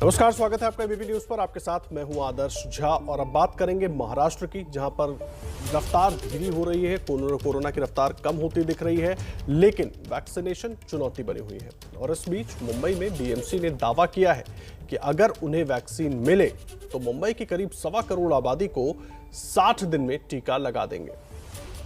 नमस्कार, स्वागत है आपका एबीपी न्यूज पर। आपके साथ मैं हूं आदर्श झा और अब बात करेंगे महाराष्ट्र की, जहां पर रफ्तार धीमी हो रही है। कोरोना की रफ्तार कम होती दिख रही है, लेकिन वैक्सीनेशन चुनौती बनी हुई है। और इस बीच मुंबई में बीएमसी ने दावा किया है कि अगर उन्हें वैक्सीन मिले तो मुंबई की करीब 1.25 करोड़ आबादी को 60 दिन में टीका लगा देंगे।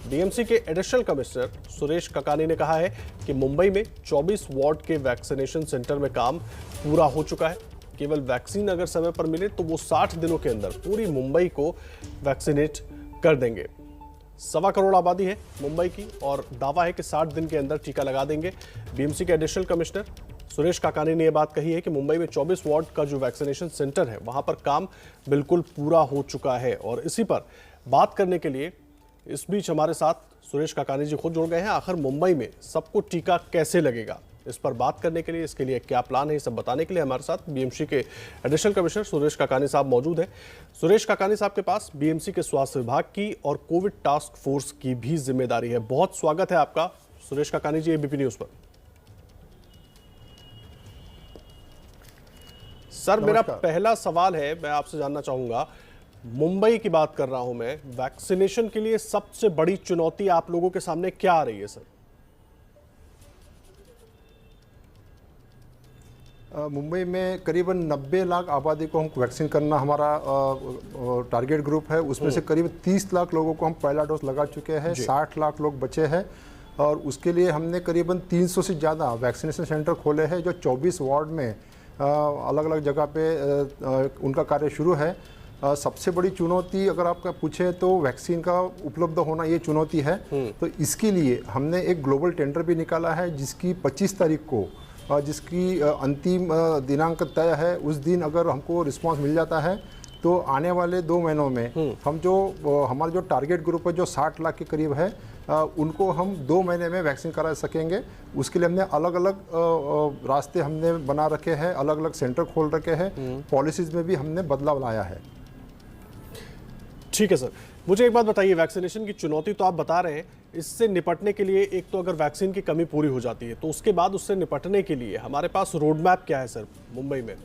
बीएमसी के एडिशनल कमिश्नर सुरेश ककानी ने कहा है कि मुंबई में 24 वार्ड के वैक्सीनेशन सेंटर में काम पूरा हो चुका है। केवल वैक्सीन अगर समय पर मिले तो वो 60 दिनों के अंदर पूरी मुंबई को वैक्सीनेट कर देंगे। 1.25 करोड़ आबादी है मुंबई की और दावा है कि 60 दिन के अंदर टीका लगा देंगे। बीएमसी के एडिशनल कमिश्नर सुरेश काकानी ने यह बात कही है कि मुंबई में 24 वार्ड का जो वैक्सीनेशन सेंटर है वहां पर काम बिल्कुल पूरा हो चुका है। और इसी पर बात करने के लिए इस बीच हमारे साथ सुरेश काकानी जी खुद जुड़ गए हैं। आखिर मुंबई में सबको टीका कैसे लगेगा, इस पर बात करने के लिए, इसके लिए क्या प्लान है, ये सब बताने के लिए हमारे साथ बीएमसी के एडिशनल कमिश्नर सुरेश काकानी साहब मौजूद हैं। सुरेश काकानी साहब के पास बीएमसी के स्वास्थ्य विभाग की और कोविड टास्क फोर्स की भी जिम्मेदारी है। बहुत स्वागत है आपका सुरेश काकानी जी एबीपी न्यूज पर। सर, मेरा पहला सवाल है, मैं आपसे जानना चाहूंगा, मुंबई की बात कर रहा हूं मैं, वैक्सीनेशन के लिए सबसे बड़ी चुनौती आप लोगों के सामने क्या आ रही है सर? मुंबई में करीबन 90 लाख आबादी को हम वैक्सीन करना हमारा टारगेट ग्रुप है। उसमें से करीब 30 लाख लोगों को हम पहला डोज लगा चुके हैं, 60 लाख लोग बचे हैं। और उसके लिए हमने करीबन 300 से ज़्यादा वैक्सीनेशन सेंटर खोले हैं, जो 24 वार्ड में अलग अलग जगह पे उनका कार्य शुरू है। सबसे बड़ी चुनौती अगर आप पूछे तो वैक्सीन का उपलब्ध होना, ये चुनौती है। तो इसके लिए हमने एक ग्लोबल टेंडर भी निकाला है, जिसकी 25 तारीख को जिसकी अंतिम दिनांक तय है। उस दिन अगर हमको रिस्पांस मिल जाता है तो आने वाले 2 महीनों में हम हमारा जो टारगेट ग्रुप है, जो 60 लाख के करीब है, उनको हम 2 महीने में वैक्सीन करा सकेंगे। उसके लिए हमने अलग अलग रास्ते हमने बना रखे हैं, अलग अलग सेंटर खोल रखे हैं, पॉलिसीज में भी हमने बदलाव लाया है। ठीक है सर, मुझे एक बात बताइए, वैक्सीनेशन की चुनौती तो आप बता रहे हैं, इससे निपटने के लिए एक तो अगर वैक्सीन की कमी पूरी हो जाती है तो उसके बाद उससे निपटने के लिए हमारे पास रोड मैप क्या है सर मुंबई में?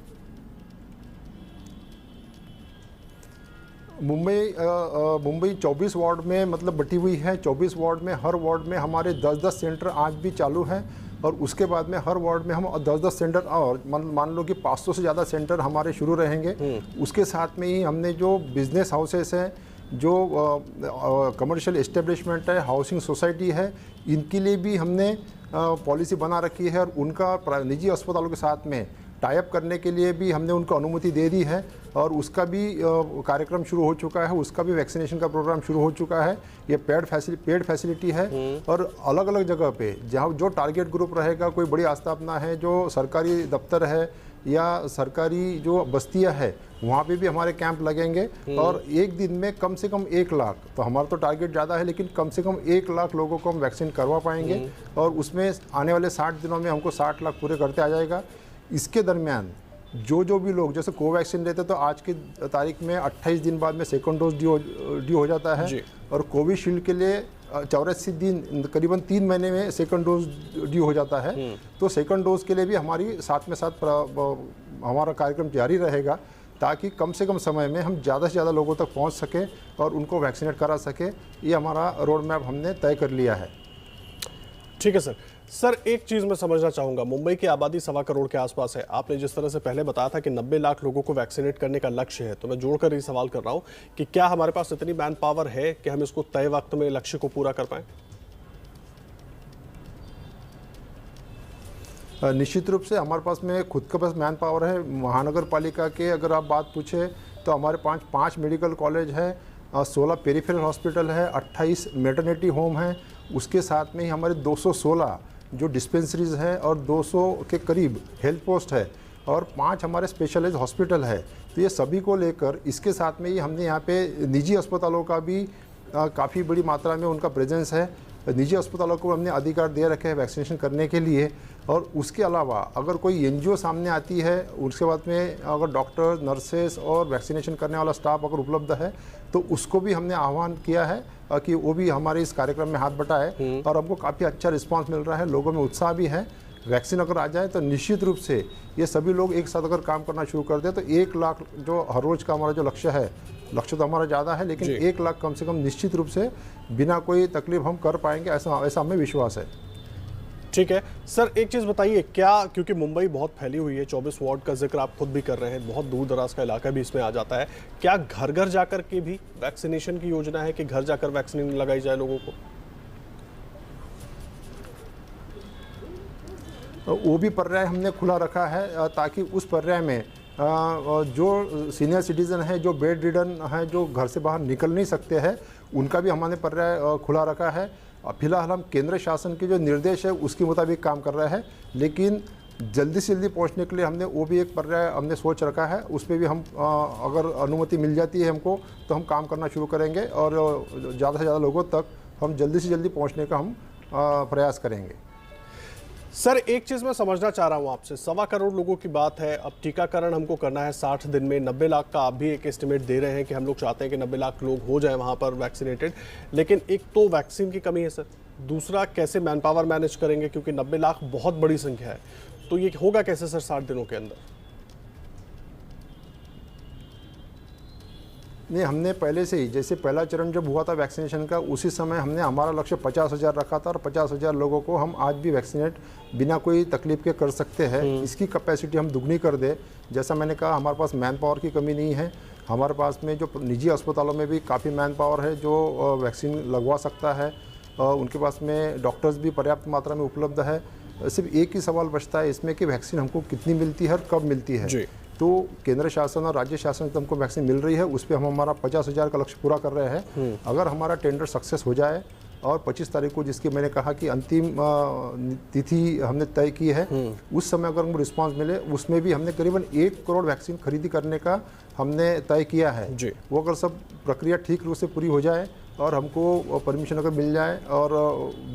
मुंबई 24 वार्ड में मतलब बटी हुई है। 24 वार्ड में हर वार्ड में हमारे 10-10 सेंटर आज भी चालू हैं। और उसके बाद में हर वार्ड में हम 10-10 सेंटर और मान लो कि 500 से ज़्यादा सेंटर हमारे शुरू रहेंगे। उसके साथ में ही हमने जो बिजनेस हाउसेस हैं, जो कमर्शियल एस्टेब्लिशमेंट है, हाउसिंग सोसाइटी है, इनके लिए भी हमने पॉलिसी बना रखी है। और उनका निजी अस्पतालों के साथ में टाई अप करने के लिए भी हमने उनको अनुमति दे दी है। और उसका भी कार्यक्रम शुरू हो चुका है, उसका भी वैक्सीनेशन का प्रोग्राम शुरू हो चुका है। ये पेड फैसिलिटी है। और अलग अलग जगह पे जहाँ जो टारगेट ग्रुप रहेगा, कोई बड़ी आस्थापना है, जो सरकारी दफ्तर है या सरकारी जो बस्तियां है, वहाँ पे भी हमारे कैंप लगेंगे। और एक दिन में कम से कम 1 लाख, तो हमारा तो टारगेट ज़्यादा है, लेकिन कम से कम 1 लाख लोगों को हम वैक्सीन करवा पाएंगे। और उसमें आने वाले 60 दिनों में हमको 60 लाख पूरे करते आ जाएगा। इसके दरमियान जो भी लोग जैसे कोवैक्सीन लेते तो आज की तारीख में 28 दिन बाद में सेकंड डोज ड्यू हो जाता है। और कोविशील्ड के लिए 84 दिन, करीबन 3 महीने में सेकंड डोज ड्यू हो जाता है। तो सेकंड डोज के लिए भी हमारी साथ में साथ हमारा कार्यक्रम जारी रहेगा, ताकि कम से कम समय में हम ज़्यादा से ज़्यादा लोगों तक पहुंच सके और उनको वैक्सीनेट करा सके। ये हमारा रोड मैप हमने तय कर लिया है। ठीक है सर। सर, एक चीज मैं समझना चाहूंगा, मुंबई की आबादी 1.25 करोड़ के आसपास है। आपने जिस तरह से पहले बताया था कि 90 लाख लोगों को वैक्सीनेट करने का लक्ष्य है, तो मैं जोड़कर ये सवाल कर रहा हूं कि क्या हमारे पास इतनी मैन पावर है कि हम इसको तय वक्त में लक्ष्य को पूरा कर पाएं? निश्चित रूप से हमारे पास में खुद के पास मैन पावर है। महानगर पालिका के अगर आप बात पूछे तो हमारे 5 मेडिकल कॉलेज है, 16 पेरिफेरल हॉस्पिटल है, 28 मैटरनिटी होम है। उसके साथ में ही हमारे 216 जो डिस्पेंसरीज हैं और 200 के करीब हेल्थ पोस्ट है और 5 हमारे स्पेशलाइज्ड हॉस्पिटल है। तो ये सभी को लेकर इसके साथ में ही हमने यहाँ पे निजी अस्पतालों का भी काफ़ी बड़ी मात्रा में उनका प्रेजेंस है। निजी अस्पतालों को हमने अधिकार दे रखे हैं वैक्सीनेशन करने के लिए। और उसके अलावा अगर कोई एनजीओ सामने आती है, उसके बाद में अगर डॉक्टर, नर्सेस और वैक्सीनेशन करने वाला स्टाफ अगर उपलब्ध है, तो उसको भी हमने आह्वान किया है कि वो भी हमारे इस कार्यक्रम में हाथ बटाए। और हमको काफ़ी अच्छा रिस्पांस मिल रहा है, लोगों में उत्साह भी है। वैक्सीन अगर आ जाए तो निश्चित रूप से ये सभी लोग एक साथ अगर काम करना शुरू कर दें तो 1 लाख जो हर रोज़ का हमारा जो लक्ष्य है, लक्ष्य तो हमारा ज़्यादा है, लेकिन 1 लाख कम से कम निश्चित रूप से बिना कोई तकलीफ हम कर पाएंगे, ऐसा हमें विश्वास है। ठीक है सर, एक चीज़ बताइए, क्या क्योंकि मुंबई बहुत फैली हुई है, 24 वार्ड का जिक्र आप खुद भी कर रहे हैं, बहुत दूर दराज का इलाका भी इसमें आ जाता है, क्या घर घर जाकर के भी वैक्सीनेशन की योजना है कि घर जाकर वैक्सीन लगाई जाए लोगों को? वो भी पर्याय हमने खुला रखा है ताकि उस पर्याय में जो सीनियर सिटीज़न है, जो बेड रिडन है, जो घर से बाहर निकल नहीं सकते हैं, उनका भी हमने पर्याय खुला रखा है। फिलहाल हम केंद्र शासन के जो निर्देश है उसके मुताबिक काम कर रहे हैं, लेकिन जल्दी से जल्दी पहुंचने के लिए हमने वो भी एक पर्याय हमने सोच रखा है। उस पर भी हम अगर अनुमति मिल जाती है हमको तो हम काम करना शुरू करेंगे और ज़्यादा से ज़्यादा लोगों तक हम जल्दी से जल्दी पहुंचने का हम प्रयास करेंगे। सर एक चीज़ मैं समझना चाह रहा हूँ आपसे, 1.25 करोड़ लोगों की बात है, अब टीकाकरण हमको करना है 60 दिन में, 90 लाख का आप भी एक एस्टिमेट दे रहे हैं कि हम लोग चाहते हैं कि 90 लाख लोग हो जाए वहाँ पर वैक्सीनेटेड, लेकिन एक तो वैक्सीन की कमी है सर, दूसरा कैसे मैन पावर मैनेज करेंगे क्योंकि 90 लाख बहुत बड़ी संख्या है, तो ये होगा कैसे सर 60 दिनों के अंदर? नहीं, हमने पहले से ही, जैसे पहला चरण जब हुआ था वैक्सीनेशन का, उसी समय हमने हमारा लक्ष्य 50,000 रखा था और 50,000 लोगों को हम आज भी वैक्सीनेट बिना कोई तकलीफ के कर सकते हैं। इसकी कैपेसिटी हम दुगनी कर दे। जैसा मैंने कहा, हमारे पास मैन पावर की कमी नहीं है, हमारे पास में जो निजी अस्पतालों में भी काफ़ी मैन पावर है जो वैक्सीन लगवा सकता है, उनके पास में डॉक्टर्स भी पर्याप्त मात्रा में उपलब्ध है। सिर्फ एक ही सवाल बचता है इसमें कि वैक्सीन हमको कितनी मिलती है और कब मिलती है। तो केंद्र शासन और राज्य शासन से हमको वैक्सीन मिल रही है, उस पर हम हमारा 50,000 का लक्ष्य पूरा कर रहे हैं। अगर हमारा टेंडर सक्सेस हो जाए और 25 तारीख को, जिसकी मैंने कहा कि अंतिम तिथि हमने तय की है, उस समय अगर हमको रिस्पांस मिले, उसमें भी हमने करीबन 1 करोड़ वैक्सीन खरीदी करने का हमने तय किया है। वो अगर सब प्रक्रिया ठीक रूप से पूरी हो जाए और हमको परमिशन अगर मिल जाए और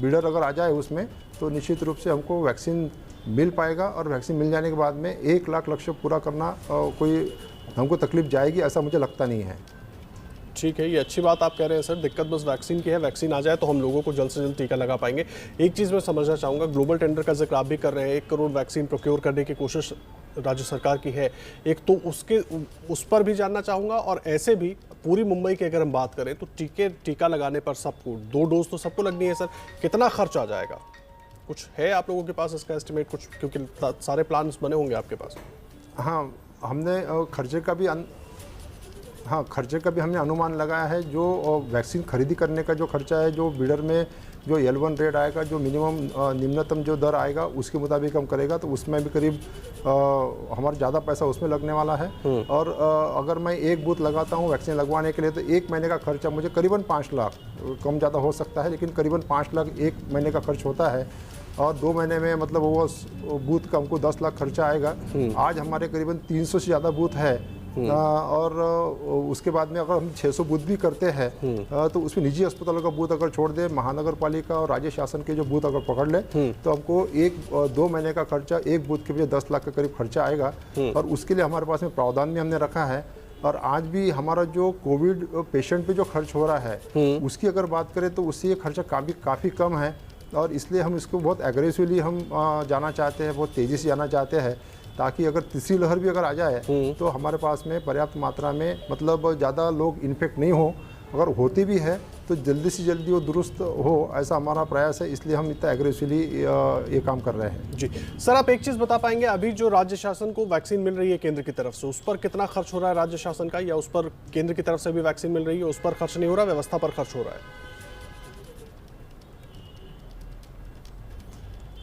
बिडर अगर आ जाए उसमें, तो निश्चित रूप से हमको वैक्सीन मिल पाएगा और वैक्सीन मिल जाने के बाद में 1 लाख लक्ष्य पूरा करना कोई हमको तकलीफ जाएगी ऐसा मुझे लगता नहीं है। ठीक है, ये अच्छी बात आप कह रहे हैं सर, दिक्कत बस वैक्सीन की है, वैक्सीन आ जाए तो हम लोगों को जल्द से जल्द टीका लगा पाएंगे। एक चीज़ मैं समझना चाहूँगा, ग्लोबल टेंडर का जिक्र आप भी कर रहे हैं, 1 करोड़ वैक्सीन प्रोक्योर करने की कोशिश राज्य सरकार की है, एक तो उस पर भी जानना चाहूँगा, और ऐसे भी पूरी मुंबई की अगर हम बात करें तो टीका लगाने पर सबको 2 डोज तो सबको लगनी है सर, कितना खर्च आ जाएगा? कुछ है आप लोगों के पास इसका एस्टिमेट कुछ, क्योंकि सारे प्लान्स बने होंगे आपके पास? हाँ, हमने खर्चे का भी हमने अनुमान लगाया है। जो वैक्सीन खरीदी करने का जो खर्चा है, जो बिडर में जो L1 रेट आएगा, जो मिनिमम निम्नतम जो दर आएगा उसके मुताबिक हम करेगा, तो उसमें भी करीब हमारा ज़्यादा पैसा उसमें लगने वाला है। और अगर मैं एक बूथ लगाता हूँ वैक्सीन लगवाने के लिए तो 1 महीने का खर्चा मुझे करीबन 5 लाख, कम ज़्यादा हो सकता है, लेकिन करीबन 5 लाख 1 महीने का खर्च होता है। और 2 महीने में मतलब वो बूथ का हमको 10 लाख खर्चा आएगा। आज हमारे करीबन 300 से ज़्यादा बूथ है, और उसके बाद में अगर हम 600 बूथ भी करते हैं तो उसमें निजी अस्पतालों का बूथ अगर छोड़ दे, महानगर पालिका और राज्य शासन के जो बूथ अगर पकड़ ले, तो हमको 1-2 महीने का खर्चा एक बूथ के लिए 10 लाख का करीब खर्चा आएगा। और उसके लिए हमारे पास में प्रावधान भी हमने रखा है। और आज भी हमारा जो कोविड पेशेंट पे जो खर्च हो रहा है उसकी अगर बात करें तो उससे ये खर्चा काफ़ी कम है, और इसलिए हम इसको बहुत एग्रेसिवली हम जाना चाहते हैं, बहुत तेज़ी से जाना चाहते हैं, ताकि अगर तीसरी लहर भी अगर आ जाए तो हमारे पास में पर्याप्त मात्रा में, मतलब ज़्यादा लोग इन्फेक्ट नहीं हो, अगर होती भी है तो जल्दी से जल्दी वो दुरुस्त हो, ऐसा हमारा प्रयास है। इसलिए हम इतना एग्रेसिवली ये काम कर रहे हैं। जी सर, आप एक चीज़ बता पाएंगे, अभी जो राज्य शासन को वैक्सीन मिल रही है केंद्र की तरफ से, उस पर कितना खर्च हो रहा है राज्य शासन का, या उस पर केंद्र की तरफ से भी वैक्सीन मिल रही है उस पर खर्च नहीं हो रहा, व्यवस्था पर खर्च हो रहा है?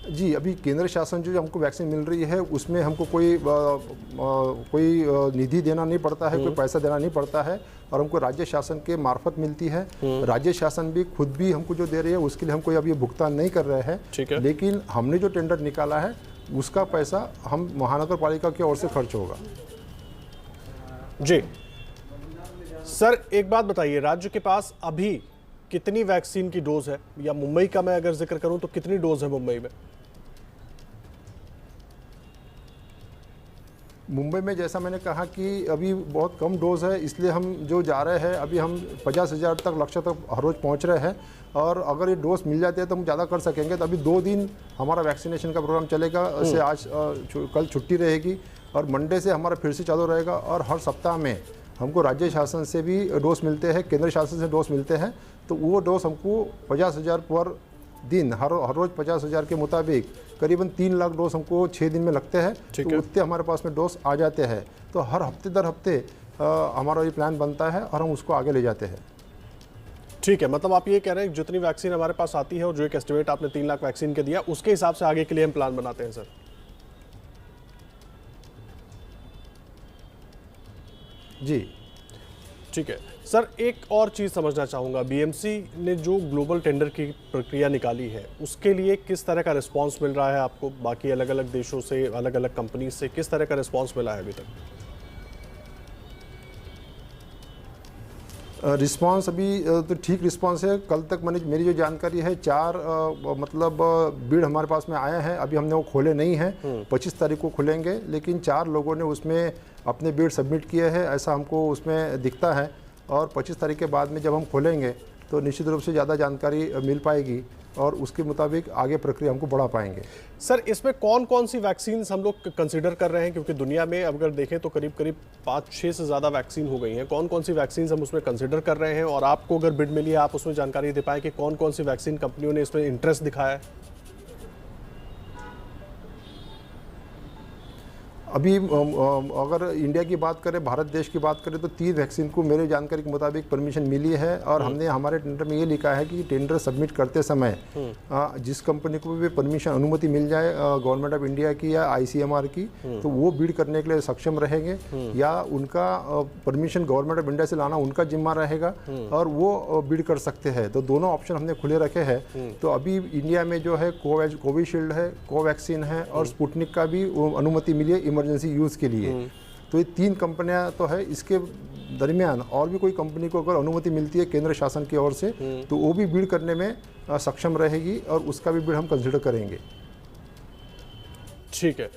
जी, अभी केंद्र शासन जो हमको वैक्सीन मिल रही है उसमें हमको कोई निधि देना नहीं पड़ता है, कोई पैसा देना नहीं पड़ता है, और हमको राज्य शासन के मार्फत मिलती है। राज्य शासन भी खुद भी हमको जो दे रही है उसके लिए हम कोई अभी भुगतान नहीं कर रहे हैं, लेकिन हमने जो टेंडर निकाला है उसका पैसा हम महानगर पालिका की ओर से खर्च होगा। जी सर, एक बात बताइए, राज्य के पास अभी कितनी वैक्सीन की डोज है, या मुंबई का मैं अगर जिक्र करूं तो कितनी डोज है मुंबई में? मुंबई में जैसा मैंने कहा कि अभी बहुत कम डोज है, इसलिए हम जो जा रहे हैं अभी हम 50,000 तक लक्ष्य तक हर रोज़ पहुंच रहे हैं। और अगर ये डोज मिल जाती है तो हम ज़्यादा कर सकेंगे। तो अभी 2 दिन हमारा वैक्सीनेशन का प्रोग्राम चलेगा। से आज कल छुट्टी रहेगी और मंडे से हमारा फिर से चालू रहेगा। और हर सप्ताह में हमको राज्य शासन से भी डोज मिलते हैं, केंद्र शासन से डोज मिलते हैं। तो वो डोज हमको 50,000 पर दिन हर रोज़ 50,000 के मुताबिक करीबन 3 लाख डोज हमको 6 दिन में लगते हैं। तो उतने हमारे पास में डोज आ जाते हैं। तो हर हफ्ते दर हफ्ते हमारा ये प्लान बनता है और हम उसको आगे ले जाते हैं। ठीक है, मतलब आप ये कह रहे हैं जितनी वैक्सीन हमारे पास आती है और जो एक एस्टिमेट आपने 3 लाख वैक्सीन के दिया उसके हिसाब से आगे के लिए हम प्लान बनाते हैं सर। जी ठीक है सर, एक और चीज़ समझना चाहूँगा, बीएमसी ने जो ग्लोबल टेंडर की प्रक्रिया निकाली है उसके लिए किस तरह का रिस्पांस मिल रहा है आपको? बाकी अलग अलग देशों से, अलग अलग कंपनी से किस तरह का रिस्पांस मिला है अभी तक? रिस्पांस अभी तो ठीक रिस्पांस है। कल तक मेरी जो जानकारी है 4 मतलब बिड हमारे पास में आए हैं। अभी हमने वो खोले नहीं हैं, 25 तारीख को खुलेंगे। लेकिन 4 लोगों ने उसमें अपने बिड सबमिट किए हैं, ऐसा हमको उसमें दिखता है। और 25 तारीख के बाद में जब हम खोलेंगे तो निश्चित रूप से ज़्यादा जानकारी मिल पाएगी और उसके मुताबिक आगे प्रक्रिया हमको बढ़ा पाएंगे। सर, इसमें कौन कौन सी वैक्सीन हम लोग कंसीडर कर रहे हैं, क्योंकि दुनिया में अगर देखें तो करीब करीब 5-6 से ज़्यादा वैक्सीन हो गई हैं, कौन कौन सी वैक्सीन हम उसमें कंसीडर कर रहे हैं? और आपको अगर बिड मिली है आप उसमें जानकारी दे पाएँ कि कौन कौन सी वैक्सीन कंपनियों ने इसमें इंटरेस्ट दिखाया है? अभी अगर इंडिया की बात करें, भारत देश की बात करें तो 3 वैक्सीन को मेरे जानकारी के मुताबिक परमिशन मिली है। और हमने हमारे टेंडर में ये लिखा है कि टेंडर सबमिट करते समय जिस कंपनी को भी परमिशन अनुमति मिल जाए गवर्नमेंट ऑफ इंडिया की या ICMR की, तो वो बिड करने के लिए सक्षम रहेंगे। या उनका परमिशन गवर्नमेंट ऑफ इंडिया से लाना उनका जिम्मा रहेगा और वो बिड कर सकते हैं। तो दोनों ऑप्शन हमने खुले रखे हैं। तो अभी इंडिया में जो है कोविशील्ड है, कोवैक्सीन है और स्पुतनिक का भी अनुमति मिली है इमरजेंसी यूज़ के लिए। तो ये 3 कंपनियां तो है। इसके दरमियान और भी कोई कंपनी को अगर अनुमति मिलती है केंद्र शासन की ओर से तो वो भी बिड करने में सक्षम रहेगी और उसका भी बिड हम कंसिडर करेंगे। ठीक है,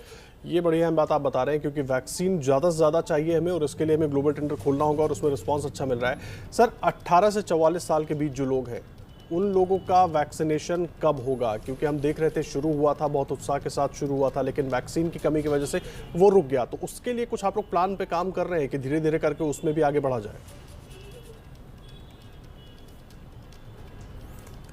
ये बढ़िया बात आप बता रहे हैं, क्योंकि वैक्सीन ज़्यादा से ज़्यादा चाहिए हमें और उसके लिए हमें ग्लोबल टेंडर खोलना होगा और उसमें रिस्पांस अच्छा मिल रहा है। सर, 18 से 44 साल के बीच जो लोग हैं उन लोगों का वैक्सीनेशन कब होगा? क्योंकि हम देख रहे थे शुरू हुआ था, बहुत उत्साह के साथ शुरू हुआ था, लेकिन वैक्सीन की कमी की वजह से वो रुक गया। तो उसके लिए कुछ आप लोग प्लान पे काम कर रहे हैं कि धीरे धीरे करके उसमें भी आगे बढ़ा जाए?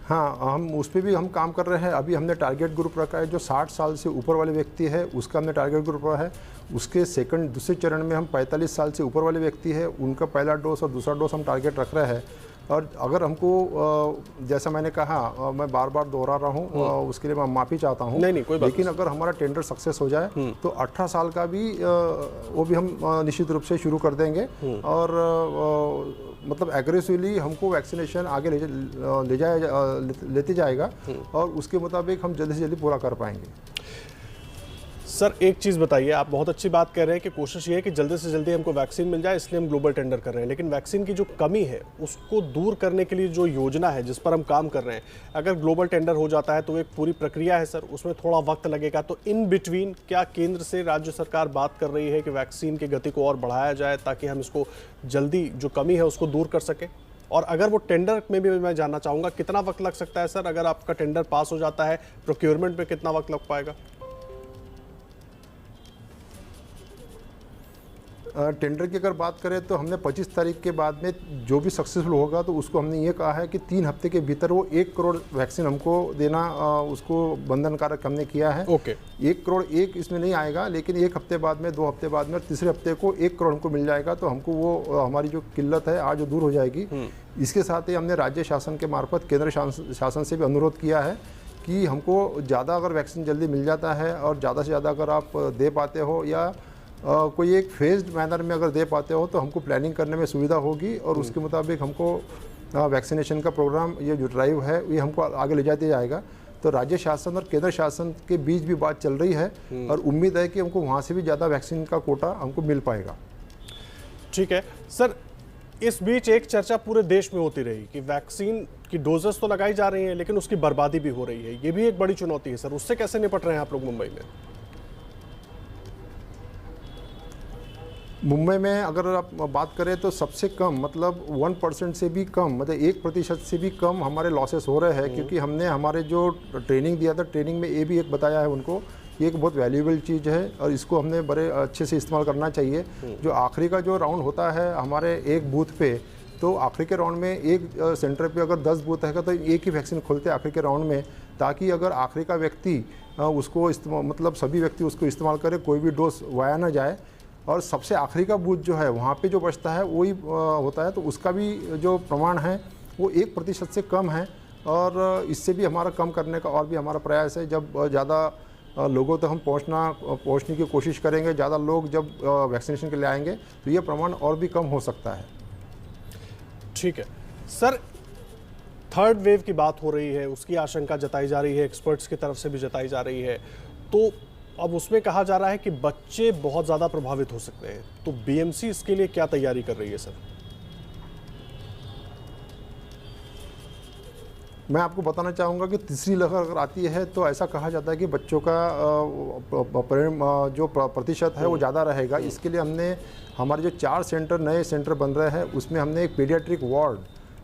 हाँ, हम उस पर भी हम काम कर रहे हैं। अभी हमने टारगेट ग्रुप रखा है जो 60 साल से ऊपर वाले व्यक्ति है, उसका हमने टारगेट ग्रुप रखा है। उसके दूसरे चरण में हम 45 साल से ऊपर वाले व्यक्ति है, उनका पहला डोज और दूसरा डोज हम टारगेट रख रहे हैं। और अगर हमको जैसा मैंने कहा, मैं बार बार दोहरा रहा हूँ, उसके लिए मैं माफ़ी चाहता हूँ। नहीं, कोई बात लेकिन अगर हमारा टेंडर सक्सेस हो जाए तो 18 साल का भी वो भी हम निश्चित रूप से शुरू कर देंगे। और मतलब एग्रेसिवली हमको वैक्सीनेशन आगे लेते जाएगा और उसके मुताबिक हम जल्दी से जल्दी पूरा कर पाएंगे। सर, एक चीज़ बताइए, आप बहुत अच्छी बात कह रहे हैं कि कोशिश ये है कि जल्दी से जल्दी हमको वैक्सीन मिल जाए, इसलिए हम ग्लोबल टेंडर कर रहे हैं। लेकिन वैक्सीन की जो कमी है उसको दूर करने के लिए जो योजना है जिस पर हम काम कर रहे हैं, अगर ग्लोबल टेंडर हो जाता है तो एक पूरी प्रक्रिया है सर, उसमें थोड़ा वक्त लगेगा। तो इन बिटवीन क्या केंद्र से राज्य सरकार बात कर रही है कि वैक्सीन की गति को और बढ़ाया जाए ताकि हम इसको जल्दी जो कमी है उसको दूर कर सकें? और अगर वो टेंडर में भी मैं जानना चाहूँगा कितना वक्त लग सकता है सर? अगर आपका टेंडर पास हो जाता है, प्रोक्योरमेंट में कितना वक्त लग पाएगा? टेंडर की अगर बात करें तो हमने 25 तारीख के बाद में जो भी सक्सेसफुल होगा तो उसको हमने ये कहा है कि 3 हफ्ते के भीतर वो 1 करोड़ वैक्सीन हमको देना, उसको बंधनकारक हमने किया है। ओके। 1 करोड़ इसमें नहीं आएगा, लेकिन 1 हफ्ते बाद में, 2 हफ्ते बाद में और तीसरे हफ्ते को 1 करोड़ हमको मिल जाएगा। तो हमको वो हमारी जो किल्लत है आज दूर हो जाएगी। इसके साथ ही हमने राज्य शासन के मार्फत केंद्र शासन से भी अनुरोध किया है कि हमको ज़्यादा अगर वैक्सीन जल्दी मिल जाता है और ज़्यादा से ज़्यादा अगर आप दे पाते हो या कोई एक फेज्ड मैनर में अगर दे पाते हो तो हमको प्लानिंग करने में सुविधा होगी और उसके मुताबिक हमको वैक्सीनेशन का प्रोग्राम, ये जो ड्राइव है, ये हमको आगे ले जाते जाएगा। तो राज्य शासन और केंद्र शासन के बीच भी बात चल रही है और उम्मीद है कि हमको वहाँ से भी ज़्यादा वैक्सीन का कोटा हमको मिल पाएगा। ठीक है सर, इस बीच एक चर्चा पूरे देश में होती रही कि वैक्सीन की डोजेस तो लगाई जा रही हैं लेकिन उसकी बर्बादी भी हो रही है। ये भी एक बड़ी चुनौती है सर, उससे कैसे निपट रहे हैं आप लोग मुंबई में? मुंबई में अगर आप बात करें तो सबसे कम मतलब 1% से भी कम, मतलब 1% से भी कम हमारे लॉसेस हो रहे हैं, क्योंकि हमने हमारे जो ट्रेनिंग दिया था, ट्रेनिंग में ये भी एक बताया है उनको, ये एक बहुत वैल्यूएबल चीज़ है और इसको हमने बड़े अच्छे से इस्तेमाल करना चाहिए। जो आखिरी का जो राउंड होता है हमारे एक बूथ पे, तो आखिरी के राउंड में एक सेंटर पे अगर 10 बूथ है तो एक ही वैक्सीन खोलते हैं आखिरी के राउंड में, ताकि अगर आखिरी का व्यक्ति उसको मतलब सभी व्यक्ति उसको इस्तेमाल करें, कोई भी डोज वाया ना जाए। और सबसे आखिरी का बूथ जो है वहाँ पे जो बचता है वही होता है, तो उसका भी जो प्रमाण है वो 1% से कम है। और इससे भी हमारा कम करने का और भी हमारा प्रयास है। जब ज़्यादा लोगों तक हम पहुँचने की कोशिश करेंगे, ज़्यादा लोग जब वैक्सीनेशन के लिए आएंगे तो ये प्रमाण और भी कम हो सकता है। ठीक है सर, थर्ड वेव की बात हो रही है, उसकी आशंका जताई जा रही है, एक्सपर्ट्स की तरफ से भी जताई जा रही है, तो अब उसमें कहा जा रहा है कि बच्चे बहुत ज़्यादा प्रभावित हो सकते हैं, तो बीएमसी इसके लिए क्या तैयारी कर रही है सर? मैं आपको बताना चाहूँगा कि तीसरी लहर अगर आती है तो ऐसा कहा जाता है कि बच्चों का जो प्रतिशत है वो ज़्यादा रहेगा। इसके लिए हमने हमारे जो 4 नए सेंटर बन रहे हैं उसमें हमने एक पीडियाट्रिक वार्ड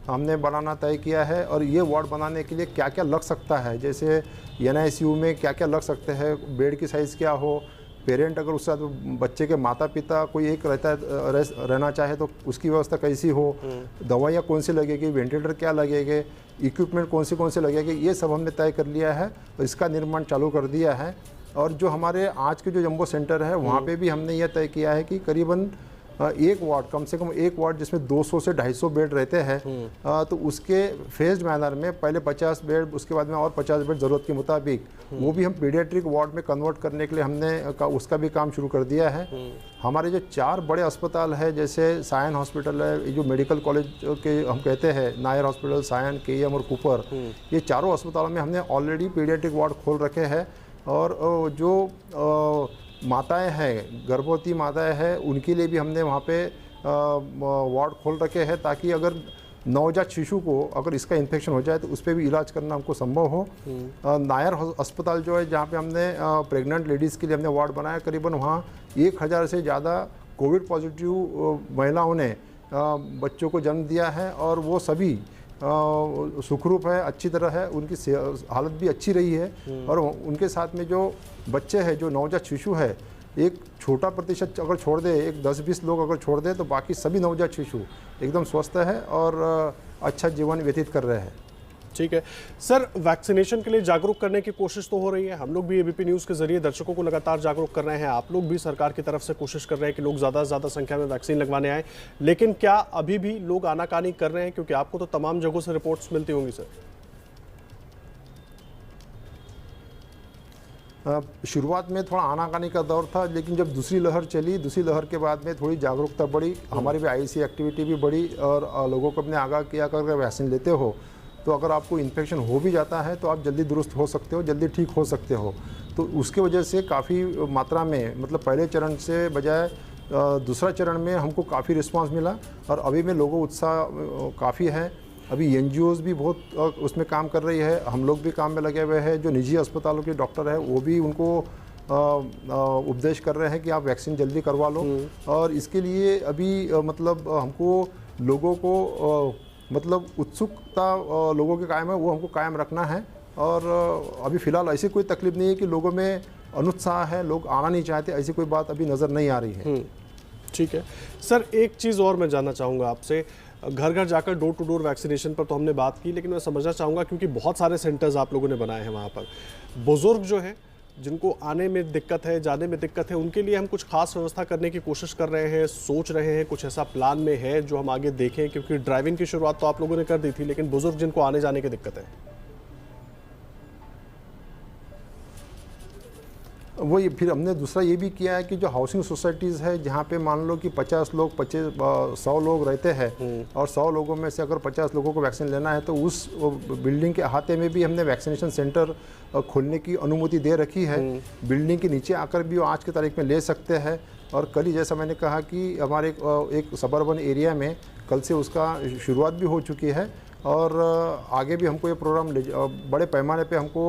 हमने बनाना तय किया है। और ये वार्ड बनाने के लिए क्या क्या लग सकता है, जैसे NICU में क्या क्या लग सकते हैं, बेड की साइज़ क्या हो, पेरेंट अगर उसके साथ बच्चे के माता पिता कोई एक रहना चाहे तो उसकी व्यवस्था कैसी हो, दवाइयाँ कौन सी लगेगी, वेंटिलेटर क्या लगेंगे, इक्विपमेंट कौन से लगेंगे, ये सब हमने तय कर लिया है और इसका निर्माण चालू कर दिया है। और जो हमारे आज के जो जंबो सेंटर है वहाँ पे भी हमने यह तय किया है कि करीबन एक वार्ड, कम से कम एक वार्ड जिसमें 200 से 250 बेड रहते हैं, तो उसके फेज्ड मैनर में पहले 50 बेड, उसके बाद में और 50 बेड ज़रूरत के मुताबिक वो भी हम पीडियाट्रिक वार्ड में कन्वर्ट करने के लिए हमने उसका भी काम शुरू कर दिया है। हमारे जो 4 बड़े अस्पताल है, जैसे सायन हॉस्पिटल है, जो मेडिकल कॉलेज के हम कहते हैं, नायर हॉस्पिटल, सायन, KEM और कूपर, ये चारों अस्पतालों में हमने ऑलरेडी पीडियाट्रिक वार्ड खोल रखे हैं। और जो माताएं हैं, गर्भवती माताएं हैं, उनके लिए भी हमने वहाँ पे वार्ड खोल रखे हैं, ताकि अगर नवजात शिशु को अगर इसका इन्फेक्शन हो जाए तो उस पर भी इलाज करना हमको संभव हो। नायर अस्पताल जो है, जहाँ पे हमने प्रेग्नेंट लेडीज़ के लिए हमने वार्ड बनाया, करीबन वहाँ 1000 से ज़्यादा कोविड पॉजिटिव महिलाओं ने बच्चों को जन्म दिया है और वो सभी सुखरूप है, अच्छी तरह है, उनकी हालत भी अच्छी रही है। और उनके साथ में जो बच्चे हैं, जो नवजात शिशु है, एक छोटा प्रतिशत अगर छोड़ दे, एक 10-20 लोग अगर छोड़ दे, तो बाकी सभी नवजात शिशु एकदम स्वस्थ है और अच्छा जीवन व्यतीत कर रहे हैं। ठीक है सर, वैक्सीनेशन के लिए जागरूक करने की कोशिश तो हो रही है, हम लोग भी ABP न्यूज़ के जरिए दर्शकों को लगातार जागरूक कर रहे हैं, आप लोग भी सरकार की तरफ से कोशिश कर रहे हैं कि लोग ज़्यादा से ज़्यादा संख्या में वैक्सीन लगवाने आए, लेकिन क्या अभी भी लोग आनाकानी कर रहे हैं? क्योंकि आपको तो तमाम जगहों से रिपोर्ट्स मिलती होंगी सर। शुरुआत में थोड़ा आनाकानी का दौर था, लेकिन जब दूसरी लहर चली, दूसरी लहर के बाद में थोड़ी जागरूकता बढ़ी, हमारी भी IC एक्टिविटी भी बढ़ी और लोगों को अपने आगाह किया कर वैक्सीन लेते हो तो अगर आपको इन्फेक्शन हो भी जाता है तो आप जल्दी दुरुस्त हो सकते हो, जल्दी ठीक हो सकते हो। तो उसके वजह से काफ़ी मात्रा में, मतलब पहले चरण से बजाय दूसरा चरण में हमको काफ़ी रिस्पांस मिला और अभी में लोगों उत्साह काफ़ी है। अभी NGOs भी बहुत उसमें काम कर रही है, हम लोग भी काम में लगे हुए हैं। जो निजी अस्पतालों के डॉक्टर है वो भी उनको उपदेश कर रहे हैं कि आप वैक्सीन जल्दी करवा लो। और इसके लिए अभी मतलब हमको लोगों को मतलब उत्सुकता लोगों के कायम है, वो हमको कायम रखना है। और अभी फ़िलहाल ऐसी कोई तकलीफ नहीं है कि लोगों में अनुत्साह है, लोग आना नहीं चाहते, ऐसी कोई बात अभी नज़र नहीं आ रही है। ठीक है सर, एक चीज़ और मैं जानना चाहूँगा आपसे, घर घर जाकर डोर टू डोर वैक्सीनेशन पर तो हमने बात की, लेकिन मैं समझना चाहूँगा, क्योंकि बहुत सारे सेंटर्स आप लोगों ने बनाए हैं वहाँ पर, बुजुर्ग जो हैं जिनको आने में दिक्कत है, जाने में दिक्कत है, उनके लिए हम कुछ खास व्यवस्था करने की कोशिश कर रहे हैं, सोच रहे हैं, कुछ ऐसा प्लान में है जो हम आगे देखें? क्योंकि ड्राइविंग की शुरुआत तो आप लोगों ने कर दी थी, लेकिन बुजुर्ग जिनको आने जाने की दिक्कत है, वही फिर हमने दूसरा ये भी किया है कि जो हाउसिंग सोसाइटीज़ है, जहाँ पे मान लो कि 50 लोग 100 लोग रहते हैं और 100 लोगों में से अगर 50 लोगों को वैक्सीन लेना है तो उस बिल्डिंग के अहाते में भी हमने वैक्सीनेशन सेंटर खोलने की अनुमति दे रखी है। बिल्डिंग के नीचे आकर भी वो आज की तारीख में ले सकते हैं। और कल ही जैसा मैंने कहा कि हमारे एक सबर्बन एरिया में कल से उसका शुरुआत भी हो चुकी है और आगे भी हमको ये प्रोग्राम बड़े पैमाने पर हमको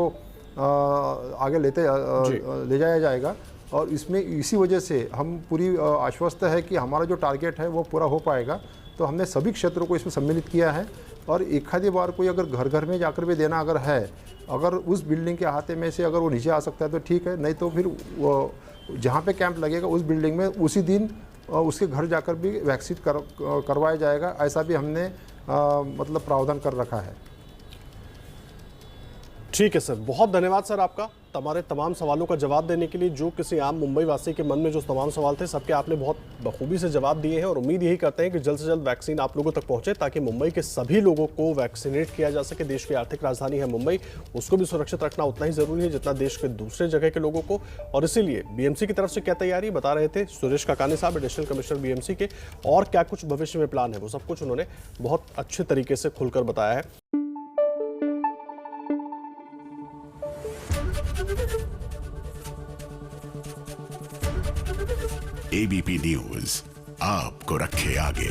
आगे ले जाया जाएगा। और इसमें इसी वजह से हम पूरी आश्वस्त है कि हमारा जो टारगेट है वो पूरा हो पाएगा। तो हमने सभी क्षेत्रों को इसमें सम्मिलित किया है और एक आधी बार कोई अगर घर घर में जाकर भी देना अगर है, अगर उस बिल्डिंग के अहाते में से अगर वो नीचे आ सकता है तो ठीक है, नहीं तो फिर वो जहाँ पे कैंप लगेगा उस बिल्डिंग में उसी दिन उसके घर जाकर भी वैक्सीन करवाया जाएगा। ऐसा भी हमने मतलब प्रावधान कर रखा है। ठीक है सर, बहुत धन्यवाद सर आपका हमारे तमाम सवालों का जवाब देने के लिए। जो किसी आम मुंबई वासी के मन में जो तमाम सवाल थे सबके आपने बहुत बखूबी से जवाब दिए हैं और उम्मीद यही करते हैं कि जल्द से जल्द वैक्सीन आप लोगों तक पहुंचे ताकि मुंबई के सभी लोगों को वैक्सीनेट किया जा सके। देश की आर्थिक राजधानी है मुंबई, उसको भी सुरक्षित रखना उतना ही जरूरी है जितना देश के दूसरे जगह के लोगों को। और इसीलिए बीएमसी की तरफ से क्या तैयारी बता रहे थे सुरेश काकानी साहब, एडिशनल कमिश्नर बीएमसी के, और क्या कुछ भविष्य में प्लान है वो सब कुछ उन्होंने बहुत अच्छे तरीके से खुलकर बताया है। एबीपी न्यूज आपको रखे आगे।